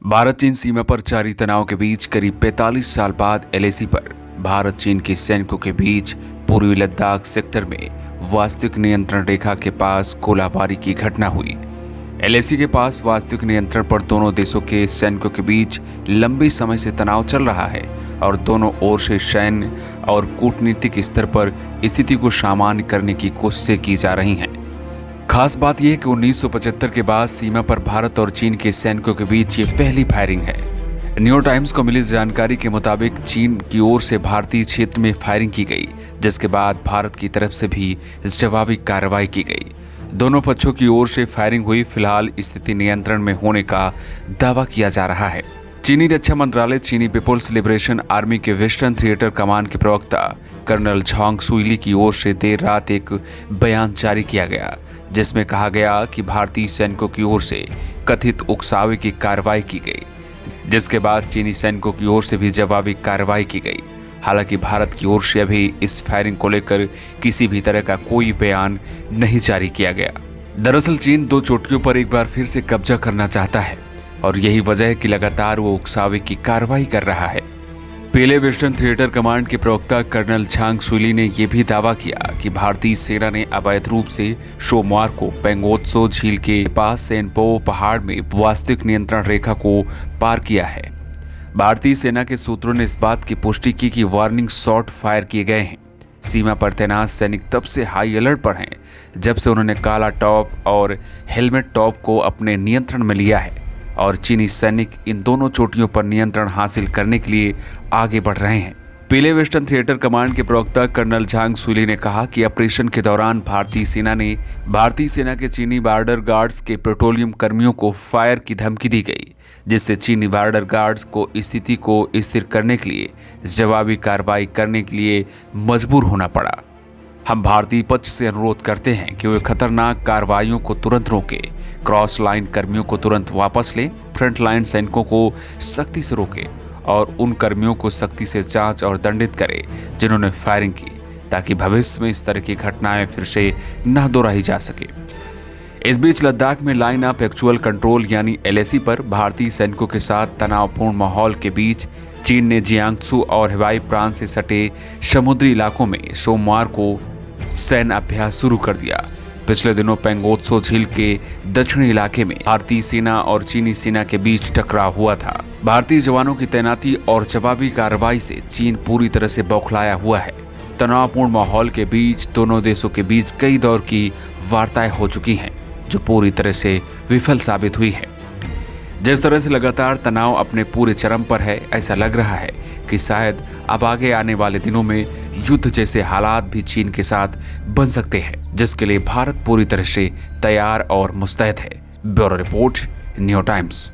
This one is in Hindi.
भारत चीन सीमा पर जारी तनाव के बीच करीब 45 साल बाद एलएसी पर भारत चीन के सैनिकों के बीच पूर्वी लद्दाख सेक्टर में वास्तविक नियंत्रण रेखा के पास गोलाबारी की घटना हुई। एलएसी के पास वास्तविक नियंत्रण पर दोनों देशों के सैनिकों के बीच लंबे समय से तनाव चल रहा है और दोनों ओर से सैन्य और कूटनीतिक स्तर पर स्थिति को सामान्य करने की कोशिशें की जा रही हैं। खास बात यह है कि 1975 के बाद सीमा पर भारत और चीन के सैनिकों के बीच ये पहली फायरिंग है। न्यूयॉर्क टाइम्स को मिली जानकारी के मुताबिक चीन की ओर से भारतीय क्षेत्र में फायरिंग की गई, जिसके बाद भारत की तरफ से भी जवाबी कार्रवाई की गई। दोनों पक्षों की ओर से फायरिंग हुई। फिलहाल स्थिति नियंत्रण में होने का दावा किया जा रहा है। चीनी रक्षा मंत्रालय चीनी पीपुल्स लिबरेशन आर्मी के वेस्टर्न थिएटर कमान के प्रवक्ता कर्नल झांग सुइली की ओर से देर रात एक बयान जारी किया गया, जिसमें कहा गया कि भारतीय सैनिकों की ओर से कथित उकसावे की कार्रवाई की गई, जिसके बाद चीनी सैनिकों की ओर से भी जवाबी कार्रवाई की गई। हालांकि भारत की ओर से अभी इस फायरिंग को लेकर किसी भी तरह का कोई बयान नहीं जारी किया गया। दरअसल चीन दो चोटियों पर एक बार फिर से कब्जा करना चाहता है और यही वजह है कि लगातार वो उकसावे की कार्रवाई कर रहा है। पहले वेस्टर्न थिएटर कमांड के प्रवक्ता कर्नल झांग सुइली ने यह भी दावा किया कि भारतीय सेना ने अवैध रूप से सोमवार को पेंगोत्सो झील के पास सेनपो पहाड़ में वास्तविक नियंत्रण रेखा को पार किया है। भारतीय सेना के सूत्रों ने इस बात की पुष्टि की कि वार्निंग शॉट फायर किए गए हैं। सीमा पर तैनात सैनिक तब से हाई अलर्ट पर हैं जब से उन्होंने काला टॉप और हेलमेट टॉप को अपने नियंत्रण में लिया है और चीनी सैनिक इन दोनों चोटियों पर नियंत्रण हासिल करने के लिए आगे बढ़ रहे हैं। पहले वेस्टर्न थिएटर कमांड के प्रवक्ता कर्नल झांग सुइली ने कहा कि ऑपरेशन के दौरान भारतीय सेना के चीनी बॉर्डर गार्ड्स के पेट्रोलियम कर्मियों को फायर की धमकी दी गई, जिससे चीनी बॉर्डर गार्ड्स को स्थिति को स्थिर करने के लिए जवाबी कार्रवाई करने के लिए मजबूर होना पड़ा। हम भारतीय पक्ष से अनुरोध करते हैं कि वे खतरनाक कार्रवाइयों को तुरंत रोकें, क्रॉस लाइन कर्मियों को तुरंत वापस लें, फ्रंट लाइन सैनिकों को सख्ती से रोकें और उन कर्मियों को सख्ती से जांच और दंडित करें जिन्होंने फायरिंग की, ताकि भविष्य में इस तरह की घटनाएं फिर से न दोहराई जा सके। इस बीच लद्दाख में लाइन ऑफ एक्चुअल कंट्रोल यानी एलएसी पर भारतीय सैनिकों के साथ तनावपूर्ण माहौल के बीच चीन ने जियांगसू और हवाई प्रांत से सटे समुद्री इलाकों में सोमवार को सैन्य अभ्यास शुरू कर दिया। पिछले दिनों पेंगोत्सो झील के दक्षिणी इलाके में भारतीय सेना और चीनी सेना के बीच टकराव हुआ था। भारतीय जवानों की तैनाती और जवाबी कार्रवाई से चीन पूरी तरह से बौखलाया हुआ है। तनावपूर्ण माहौल के बीच दोनों देशों के बीच कई दौर की वार्ताएं हो चुकी हैं, जो पूरी तरह से विफल साबित हुई है। जिस तरह से लगातार तनाव अपने पूरे चरम पर है, ऐसा लग रहा है कि शायद अब आगे आने वाले दिनों में युद्ध जैसे हालात भी चीन के साथ बन सकते हैं, जिसके लिए भारत पूरी तरह से तैयार और मुस्तैद है। Bureau report, New York times.